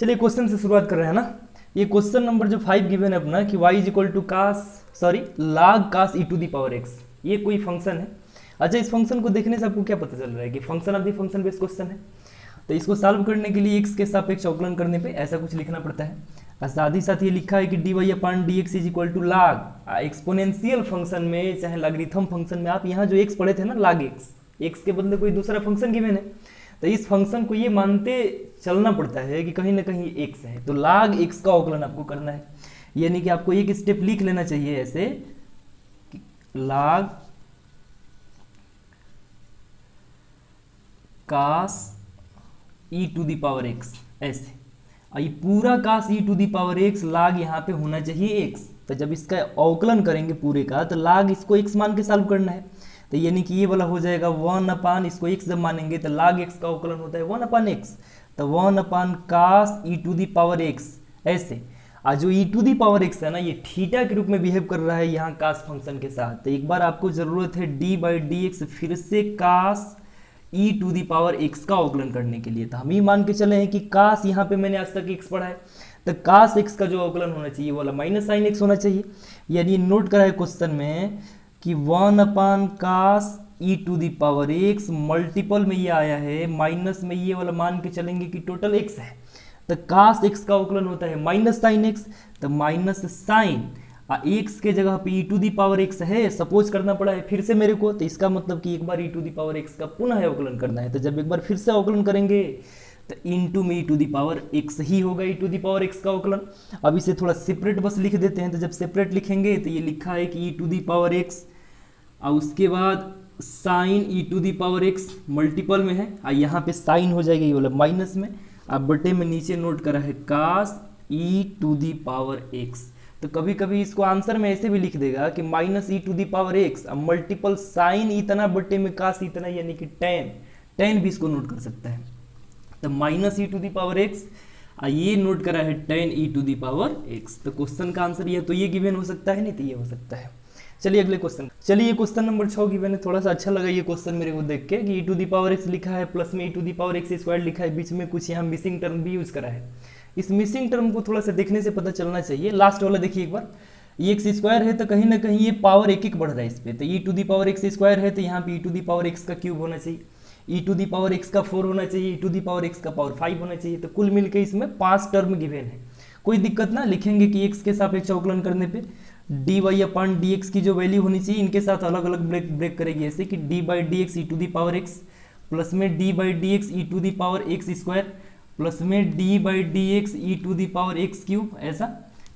चलिए क्वेश्चन से शुरुआत कर रहे हैं ना। ये क्वेश्चन नंबर जो 5 गिवन है अपना कि y is equal to log cos e to the power x, ये कोई फंक्शन है। अच्छा, इस फंक्शन को देखने से आपको क्या पता चल रहा है कि function of the function based question है। तो इसको सॉल्व करने के लिए x के सापेक्ष अवकलन करने पे ऐसा कुछ लिखना पड़ता है। और साथ ही साथ ये लिखा है कि dy upon dx is equal to log exponential function में चाहे लॉगरिथम फंक्शन में, आप यहाँ जो x पढ़े थे ना log x के बदले कोई दूसरा फंक्शन गिवन है, तो इस फंक्शन को ये मानते चलना पड़ता है कि कहीं ना कहीं x है, तो log x का अवकलन आपको करना है। यानी कि आपको एक स्टेप लिख लेना चाहिए ऐसे कि log cos e to the power x, ऐसे। और ये पूरा cos e to the power x log यहाँ पे होना चाहिए x। तो जब इसका अवकलन करेंगे पूरे का, तो log इसको x मान के सॉल्व करना है। तो यानी कि ये वाला हो जाएगा 1 अपान, इसको x जब मानेंगे तो log x का अवकलन होता है 1 अपान x, तो 1 upon cos e to the power x, ऐसे। और जो e to the power x है ना, ये थीटा के रूप में बिहेव कर रहा है यहाँ cos फंक्शन के साथ। तो एक बार आपको जरूरत है d बाई डी एक्स फिर से cos e to the power x का अवकलन करने के लिए। तो हम ही मान के चले हैं कि cos यहाँ पे मैंने आज तक x पढ़ा है, तो cos x का जो अवकलन होना चाहिए वो वाला माइनस साइन x होना चाहिए। यानी नोट करा है क्वेश्चन में कि 1 upon cos e to the power x, multiple में ये आया है, माइनस में ये वाला मान के चलेंगे कि टोटल x है, तो cos x का अवकलन होता है माइनस साइन x, तो माइनस साइन x के जगह पे e to the power x है, सपोज करना पड़ा है फिर से मेरे को। तो इसका मतलब कि एक बार e to the power x का पुनः अवकलन करना है। तो जब एक बार फिर से अवकलन करेंगे तो इंटू में e to the power x ही होगा e to the power x का अवकलन। अब इसे थोड़ा सेपरेट बस लिख देते हैं। तो जब सेपरेट लिखेंगे तो ये लिखा है कि e to the power x, और उसके बाद sine e to the power x multiple में है, और यहाँ पे साइन हो जाएगा ये वाला माइनस में। अब बटे में नीचे नोट करा है cos e to the power x। तो कभी कभी इसको आंसर में ऐसे भी लिख देगा कि minus e to the power x, अब मल्टीपल साइन इतना बटे में cos इतना, यानी कि टेन भी इसको नोट कर सकता है। तो minus e to the power x, ये नोट करा है tan e to the power x। तो क्वेश्चन का आंसर ये तो ये गिवन हो सकता है, नहीं तो ये हो सकता है। चलिए अगले क्वेश्चन। चलिए क्वेश्चन नंबर 6 गिवन है। थोड़ा सा अच्छा लगा ये क्वेश्चन मेरे को देख के कि e to the power x लिखा है, प्लस में e to the power x square लिखा है, बीच में कुछ यहाँ मिसिंग टर्म भी यूज करा है। इस मिसिंग टर्म को थोड़ा सा देखने से पता चलना चाहिए। लास्ट वाला देखिए एक बार, ये x स्क्वायर है तो कहीं ना कहीं ये पावर एक बढ़ रहा है इस पे। तो e to the power x square है तो यहाँ पे e to the power x का क्यूब होना चाहिए, e to the power x का 4 होना चाहिए, e to the power x का पावर 5 होना चाहिए। तो कुल मिलकर इसमें 5 टर्म गिवन है। कोई दिक्कत ना, लिखेंगे कि x के सापेक्ष अवकलन करने पे dy अपॉन dx की जो वैल्यू होनी चाहिए इनके साथ अलग अलग ब्रेक करेगी, ऐसे कि d by d x e to the power x plus में d by d x e to the power x square plus में d by d x e to the power x cube, ऐसा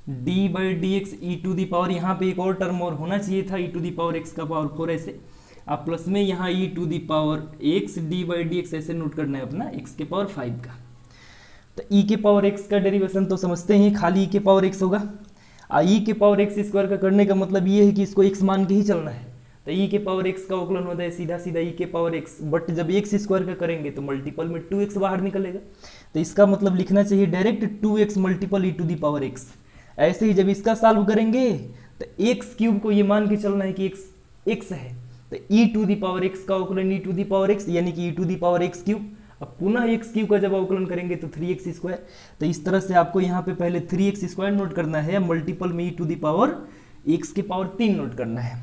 d by d x e to the power, यहाँ पे एक और term और होना चाहिए था e to the power x का पावर 4, ऐसे। अब प्लस में यहाँ e to the power x d by d x ऐसे नोट करना है अपना x के पावर 5 का। तो e के पावर x का डेरिवेशन तो समझते हैं, खाली e के पावर x होगा। e के पावर x स्क्वायर का करने का मतलब ये है कि इसको x मान के ही चलना है। तो e के पावर x का अवकलन होता है सीधा सीधा e के पावर x, बट जब x स्क्वायर का करेंगे तो मल्टीपल में 2x बाहर निकलेगा। तो इसका मतलब लिखना चाहिए direct 2x multiple e to the power x। ऐसे ही जब इसका सॉल्व करेंगे तो x क्यूब को ये मान के चलना है कि x है, तो e to the power x का अवकलन e to the power x, यानी कि e to the power x cube. अब पुनः x क्यूब का जब अवकलन करेंगे तो 3x स्क्वायर। तो इस तरह से आपको यहाँ पे पहले 3x स्क्वायर नोट करना है, मल्टीपल में e to the power x के पावर 3 नोट करना है।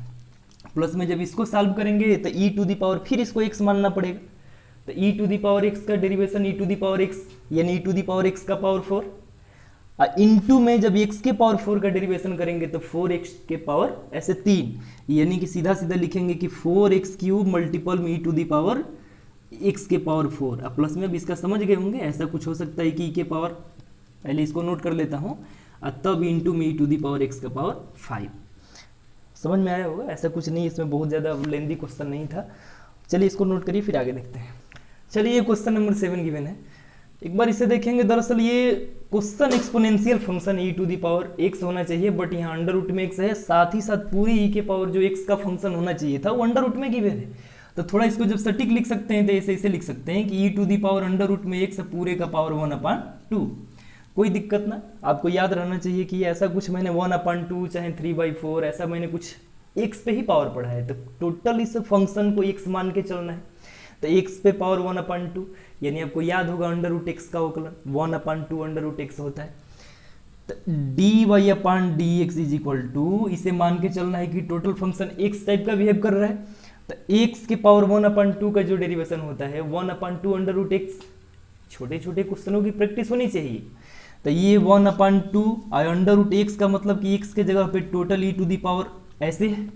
प्लस में जब इसको सॉल्व करेंगे तो e टू दी पावर फिर इसको x मानना पड़ेगा। तो e to the power x का derivation e to the power x, यानी e to the power x का पावर 4, और इंटू में जब x के पावर 4 का डेरिवेशन करेंगे तो 4x के पावर ऐसे 3, यानी कि सीधा सीधा लिखेंगे कि 4x क्यूब मल्टीपल में e to the power x के पावर 4। अब प्लस में अब इसका समझ गए होंगे, ऐसा कुछ हो सकता है कि e के पावर, पहले इसको नोट कर लेता हूँ, और तब इंटू में e to the power x का पावर 5। समझ में आया होगा, ऐसा कुछ नहीं, इसमें बहुत ज़्यादा लेंदी क्वेश्चन नहीं था। चलिए इसको नोट करिए फिर आगे देखते हैं। चलिए ये क्वेश्चन नंबर 7 गिवन है। एक बार इसे देखेंगे, दरअसल ये question exponential function e to the power x होना चाहिए, बट यहाँ अंडर रूट में x है, साथ ही साथ पूरी e के पावर जो x का फंक्शन होना चाहिए था वो अंडर रूट में गिवन है। तो थोड़ा इसको जब सटीक लिख सकते हैं तो ऐसे लिख सकते हैं कि e to the power under root में x पूरे का पावर 1/2। कोई दिक्कत ना, आपको याद रहना चाहिए कि ऐसा कुछ मैंने 1/2 चाहे 3/4 ऐसा मैंने कुछ x पे ही पावर पढ़ा है। तो टोटल इस फंक्शन को x मान के चलना है। तो x पे पावर 1/2, यानी आपको याद होगा अंडर रूट एक्स का अवकलन 1/2 अंडर रूट एक्स होता है। तो dy/dx इज इक्वल टू, इसे मान के चलना है कि टोटल फंक्शन x टाइप का बिहेव कर रहा है, तो x के पावर 1/2 का जो डेरिवेशन होता है 1/2 अंडर रूट एक्स। छोटे छोटे क्वेश्चनों की प्रैक्टिस होनी चाहिए। तो ये 1/2 अंडर रूट एक्स का मतलब कि x के जगह पे total e to the power ऐसे है,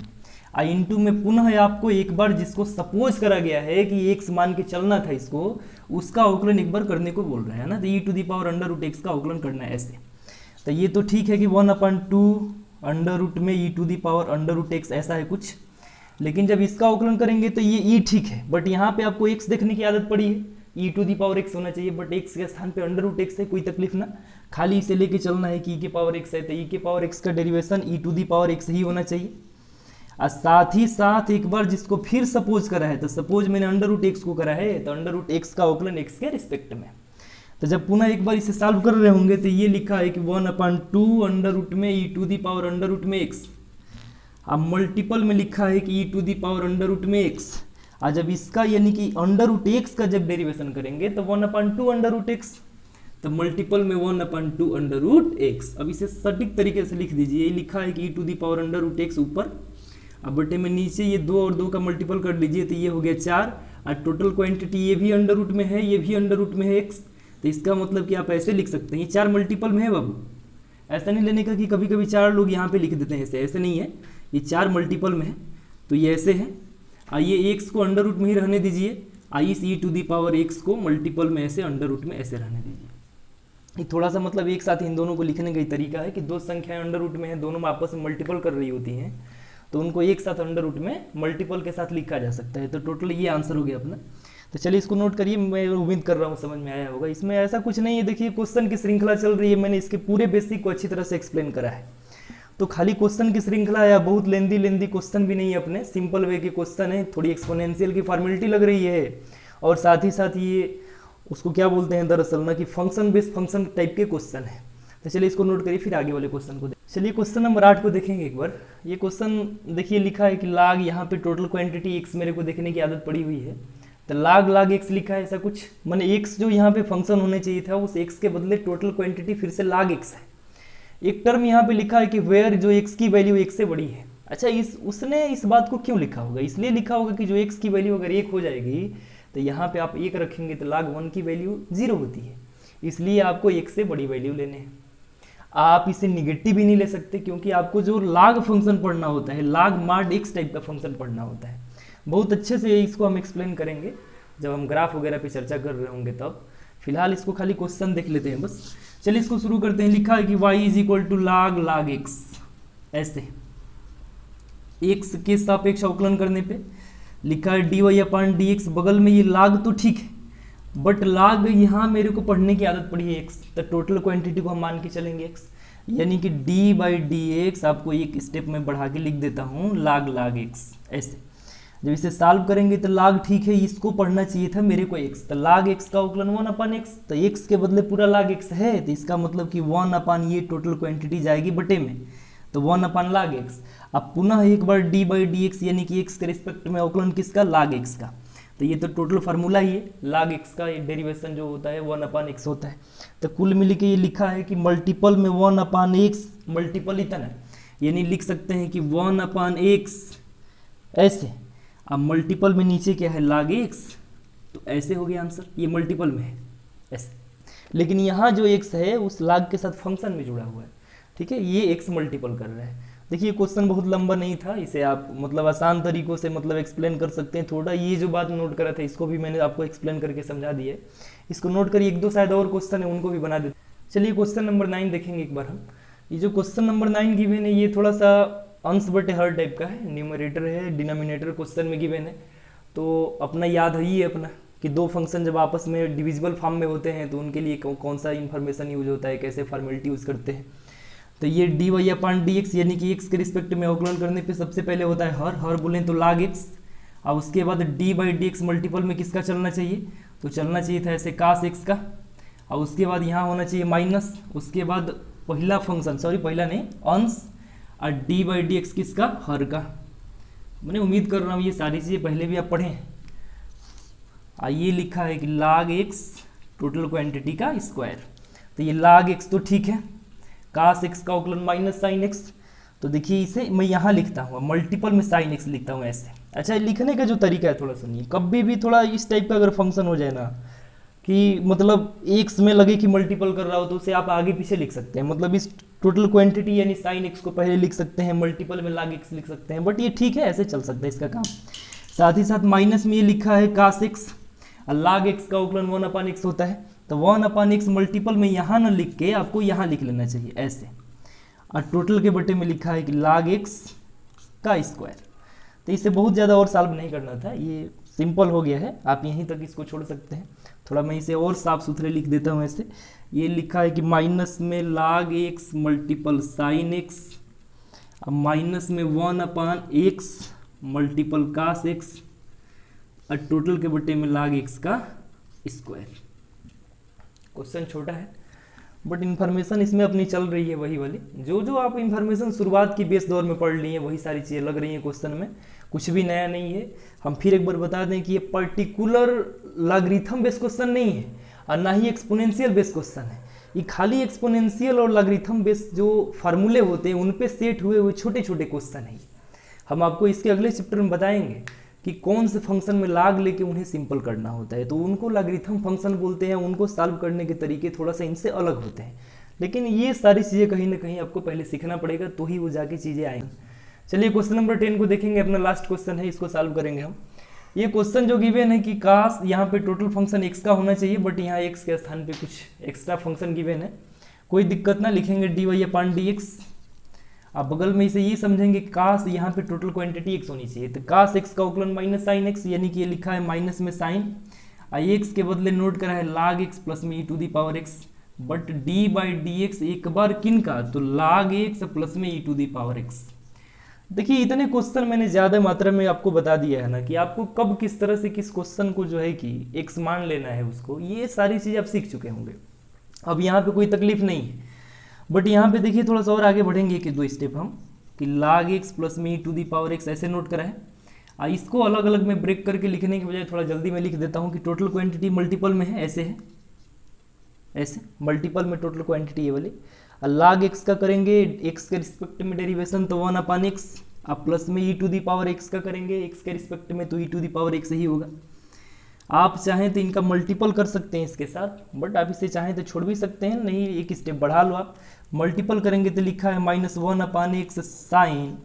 इंटू में पुनः आपको एक बार जिसको सपोज करा गया है कि x मान के चलना था इसको, उसका अवकलन एक बार करने को बोल रहा है ना, तो e to the power under root x का अवकलन करना है ऐसे। तो ये तो ठीक है कि 1/2 अंडर रूट में e to the power under root x ऐसा है कुछ, लेकिन जब इसका अवकलन करेंगे तो ये e ठीक है, बट यहाँ पे आपको x देखने की आदत पड़ी है, e to the power x होना चाहिए, बट x के स्थान पे अंडर रूट एक्स है, कोई तकलीफ ना, खाली इसे लेके चलना है कि e के पावर x है, तो e के पावर x का derivation e to the power x ही होना चाहिए। और साथ ही साथ एक बार जिसको फिर सपोज करा है, तो सपोज मैंने अंडर रूट एक्स को करा है, तो अंडर रूट एक्स का अवकलन x के रिस्पेक्ट में। तो जब पुनः एक बार इसे सॉल्व कर रहे होंगे तो ये लिखा है कि 1/2 अंडर रूट में e to the power under root में x, अब मल्टीपल में लिखा है कि e to the power under root में x, और जब इसका यानी कि अंडर रूट एक्स का जब डेरिवेशन करेंगे तो 1/2 अंडर रूट एक्स, तो मल्टीपल में 1/2 अंडर रूट एक्स। अब इसे सटीक तरीके से लिख दीजिए, ये लिखा है कि e to the power under root x ऊपर, अब बटे में नीचे ये 2 और 2 का मल्टीपल कर लीजिए, तो ये हो गया 4, और टोटल क्वांटिटी ये भी अंडर रूट में है, ये भी अंडर रूट में है x, तो इसका मतलब कि आप ऐसे लिख सकते हैं, ये 4 मल्टीपल में है बाबू, ऐसा नहीं लेने का कि कभी कभी 4 लोग यहाँ पे लिख देते हैं, ऐसे नहीं है, ये 4 मल्टीपल में है, तो ये ऐसे है। आइए x को अंडर रूट में ही रहने दीजिए, आइए e to the power x को मल्टीपल में ऐसे अंडर रूट में ऐसे रहने दीजिए। ये थोड़ा सा मतलब एक साथ इन दोनों को लिखने का ही तरीका है कि दो संख्याएं अंडर रूट में है, दोनों में आपस में मल्टीपल कर रही होती हैं, तो उनको एक साथ अंडर रूट में मल्टीपल के साथ लिखा जा सकता है। तो टोटल ये आंसर हो गया अपना। तो चलिए इसको नोट करिए, मैं उम्मीद कर रहा हूँ समझ में आया होगा। इसमें ऐसा कुछ नहीं है, देखिए क्वेश्चन की श्रृंखला चल रही है, मैंने इसके पूरे बेसिक को अच्छी तरह से एक्सप्लेन करा है। तो खाली क्वेश्चन की श्रृंखला है, बहुत लेंदी क्वेश्चन भी नहीं है, अपने सिंपल वे के क्वेश्चन है, थोड़ी एक्सपोनेंशियल की फॉर्मेलिटी लग रही है, और साथ ही साथ ये उसको क्या बोलते हैं दरअसल ना कि फंक्शन बेस्ड फंक्शन टाइप के क्वेश्चन है। तो चलिए इसको नोट करिए, फिर आगे वाले क्वेश्चन को चलिए क्वेश्चन नंबर 8 को देखेंगे एक बार। ये क्वेश्चन देखिए लिखा है कि लाग, यहाँ पे टोटल क्वांटिटी x मेरे को देखने की आदत पड़ी हुई है, तो लाग x लिखा है, ऐसा कुछ मैंने x जो यहाँ पे फंक्शन होने चाहिए था उस x के बदले टोटल क्वांटिटी फिर से लाग x है। एक टर्म यहाँ पे लिखा है कि वेयर जो x की वैल्यू 1 से बड़ी है। अच्छा, उसने इस बात को क्यों लिखा होगा? इसलिए लिखा होगा कि जो x की वैल्यू अगर 1 हो जाएगी तो यहाँ पे आप 1 रखेंगे तो लाग 1 की वैल्यू 0 होती है, इसलिए आपको 1 से बड़ी वैल्यू लेने हैं। आप इसे निगेटिव भी नहीं ले सकते, क्योंकि आपको जो लाग फंक्शन पढ़ना होता है, लाग माड x टाइप का फंक्शन पढ़ना होता है। बहुत अच्छे से इसको हम एक्सप्लेन करेंगे जब हम ग्राफ वगैरह पे चर्चा कर रहे होंगे तब। फिलहाल इसको खाली क्वेश्चन देख लेते हैं बस। चलिए इसको शुरू करते हैं। लिखा है कि y इज इक्वल टू लाग x, ऐसे x के सापेक्ष अवकलन करने पे लिखा है dy/dx, बगल में ये लाग तो ठीक है, बट लाग यहाँ मेरे को पढ़ने की आदत पड़ी है x, तो टोटल क्वांटिटी को हम मान के चलेंगे x, यानी कि d/dx आपको एक स्टेप में बढ़ा के लिख देता हूँ लाग x ऐसे। जब इसे सॉल्व करेंगे तो लाग ठीक है, इसको पढ़ना चाहिए था मेरे को x, तो लाग x का अवकलन 1/x, तो x के बदले पूरा लाग x है, तो इसका मतलब कि 1/ ये टोटल क्वांटिटी जाएगी बटे में, तो 1/लाग x। अब पुनः एक बार d/dx यानी कि x के रिस्पेक्ट में अवकलन किसका? लाग x का। तो ये तो टोटल फार्मूला ही है, लाग x का डेरिवेशन जो होता है 1/x होता है। तो कुल मिल के ये लिखा है कि मल्टीपल में 1/x, मल्टीपल इतना यानी लिख सकते हैं कि 1/x ऐसे। अब मल्टीपल में नीचे क्या है? लाग x, तो ऐसे हो गया आंसर, ये मल्टीपल में है ऐसे। लेकिन यहाँ जो x है उस लाग के साथ फंक्शन में जुड़ा हुआ है, ठीक है, ये x मल्टीपल कर रहा है। देखिए क्वेश्चन बहुत लंबा नहीं था, इसे आप मतलब आसान तरीकों से मतलब एक्सप्लेन कर सकते हैं। थोड़ा ये जो बात नोट करा था इसको भी मैंने आपको एक्सप्लेन करके समझा दिया है, इसको नोट करिए। 1-2 शायद और क्वेश्चन है उनको भी बना देते। चलिए क्वेश्चन नंबर 9 देखेंगे एक बार हम। ये जो क्वेश्चन नंबर 9 गिवन है ये थोड़ा सा अंश बटे हर टाइप का है, न्यूमरेटर है, डिनोमिनेटर क्वेश्चन में गिवन है। तो अपना याद ही है अपना कि दो फंक्शन जब आपस में डिविजिबल फॉर्म में होते हैं तो उनके लिए कौन सा इन्फॉर्मेशन यूज होता है, कैसे फॉर्मेलिटी यूज करते हैं। तो ये dy/dx यानी कि x के रिस्पेक्ट में अवकलन करने पे सबसे पहले होता है हर बोलें तो लाग x, और उसके बाद d/dx मल्टीपल में किसका चलना चाहिए? तो चलना चाहिए था ऐसे cos x का, और उसके बाद यहाँ होना चाहिए माइनस, उसके बाद पहला फंक्शन, सॉरी पहला नहीं अंश, और d/dx किसका? हर का। मैंने उम्मीद कर रहा हूँ ये सारी चीज़ें पहले भी आप पढ़ें। ये लिखा है कि log x टोटल क्वांटिटी का स्क्वायर, तो ये log x तो ठीक है, cos x का अवकलन माइनस साइन x, तो देखिए इसे मैं यहाँ लिखता हूँ मल्टीपल में साइन x लिखता हूँ ऐसे। अच्छा, लिखने का जो तरीका है थोड़ा सुनिए, कभी भी थोड़ा इस टाइप का अगर फंक्शन हो जाए ना कि मतलब x में लगे कि मल्टीपल कर रहा हो, तो उसे आप आगे पीछे लिख सकते हैं, मतलब इस टोटल क्वांटिटी यानी साइन x को पहले लिख सकते हैं, मल्टीपल में log x लिख सकते हैं, बट ये ठीक है, ऐसे चल सकता है इसका काम। साथ ही साथ माइनस में ये लिखा है cos x, log x का अवकलन 1/x होता है, तो 1/x मल्टीपल में यहाँ ना लिख के आपको यहाँ लिख लेना चाहिए ऐसे, और टोटल के बटे में लिखा है कि log x का स्क्वायर। तो इसे बहुत ज़्यादा और सॉल्व नहीं करना था, ये सिंपल हो गया है, आप यहीं तक इसको छोड़ सकते हैं। थोड़ा मैं इसे और साफ सुथरे लिख देता हूँ ऐसे। ये लिखा है कि माइनस में log x multiple sine x, अब माइनस में 1/x मल्टीपल cos x, और टोटल के बटे में log x का स्क्वायर। क्वेश्चन छोटा है बट इन्फॉर्मेशन इसमें अपनी चल रही है वही वाली, जो आप इन्फॉर्मेशन शुरुआत की बेस दौर में पढ़ ली है वही सारी चीज़ें लग रही हैं क्वेश्चन में, कुछ भी नया नहीं है। हम फिर एक बार बता दें कि ये पर्टिकुलर लॉगरिथम बेस क्वेश्चन नहीं है और ना ही एक्सपोनेंशियल बेस क्वेश्चन है, ये खाली एक्सपोनेंशियल और लॉगरिथम बेस जो फार्मूले होते हैं उन पे सेट हुए छोटे छोटे क्वेश्चन है। हम आपको इसके अगले चैप्टर में बताएंगे कि कौन से फंक्शन में लाग लेके उन्हें सिंपल करना होता है, तो उनको लॉगरिथम फंक्शन बोलते हैं, उनको सॉल्व करने के तरीके थोड़ा सा इनसे अलग होते हैं, लेकिन ये सारी चीज़ें कहीं ना कहीं आपको पहले सीखना पड़ेगा, तो ही वो जाके चीज़ें आएंगी। चलिए क्वेश्चन नंबर 10 को देखेंगे, अपना लास्ट क्वेश्चन है, इसको सॉल्व करेंगे हम। ये क्वेश्चन जो गिवन है कि काश यहाँ पे टोटल फंक्शन x का होना चाहिए, बट यहाँ x के स्थान पे कुछ एक्स्ट्रा फंक्शन गिवन है, कोई दिक्कत ना, लिखेंगे dy/dx। अब बगल में इसे ये समझेंगे काश यहाँ पे टोटल क्वांटिटी x होनी चाहिए, तो काश x का अवकलन माइनस साइन x, यानी कि ये लिखा है माइनस में साइन, x के बदले नोट करा है log x प्लस में e⁻x, बट d/dx एक बार किन का, तो log x प्लस में e⁻x। देखिए इतने क्वेश्चन मैंने ज़्यादा मात्रा में आपको बता दिया है ना कि आपको कब किस तरह से किस क्वेश्चन को जो है कि x मान लेना है उसको, ये सारी चीज़ आप सीख चुके होंगे, अब यहाँ पे कोई तकलीफ नहीं है। बट यहाँ पे देखिए थोड़ा सा और आगे बढ़ेंगे कि 2 स्टेप हम, कि log x प्लस में e⁻x ऐसे नोट करा है। इसको अलग अलग में ब्रेक करके लिखने के बजाय थोड़ा जल्दी में लिख देता हूँ कि टोटल क्वांटिटी मल्टीपल में है, ऐसे है, ऐसे मल्टीपल में टोटल क्वांटिटी ये वाली। log x का करेंगे x के रिस्पेक्ट में डेरिवेशन, तो 1/x, अब प्लस में e⁻x का करेंगे x के रिस्पेक्ट में, तो e⁻x ही होगा। आप चाहें तो इनका मल्टीपल कर सकते हैं इसके साथ, बट आप इसे चाहें तो छोड़ भी सकते हैं, नहीं एक स्टेप बढ़ा लो आप। मल्टीपल करेंगे तो लिखा है -1/x sign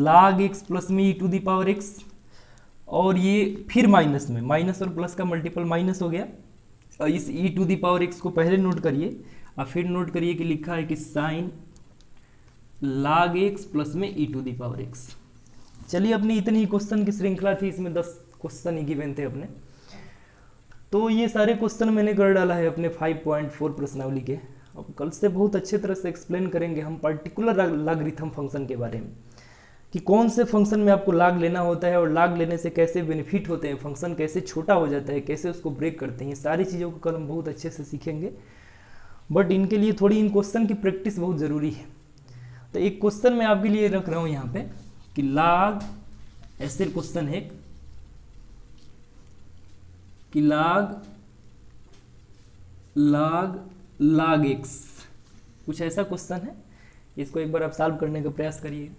log x plus में e⁻x, और ये फिर माइनस में, माइनस और प्लस का मल्टीपल माइनस हो गया, और इस e⁻x को पहले नोट करिए और फिर नोट करिए कि लिखा है कि साइन log x प्लस में e⁻x। चलिए अपनी इतनी क्वेश्चन की श्रृंखला थी, इसमें 10 क्वेश्चन ही गिवन थे अपने, तो ये सारे क्वेश्चन मैंने कर डाला है अपने 5.4 प्रश्नावली के। अब कल से बहुत अच्छे तरह से एक्सप्लेन करेंगे हम पर्टिकुलर लॉगरिथम फंक्शन के बारे में, कि कौन से फंक्शन में आपको लॉग लेना होता है और लॉग लेने से कैसे बेनिफिट होते हैं, फंक्शन कैसे छोटा हो जाता है, कैसे उसको ब्रेक करते हैं, ये सारी चीज़ों को कल हम बहुत अच्छे से सीखेंगे। बट इनके लिए थोड़ी इन क्वेश्चन की प्रैक्टिस बहुत ज़रूरी है। तो एक क्वेश्चन मैं आपके लिए रख रहा हूँ यहाँ पे कि लॉग, ऐसे क्वेश्चन है कि log x, कुछ ऐसा क्वेश्चन है, इसको एक बार आप सॉल्व करने का प्रयास करिए।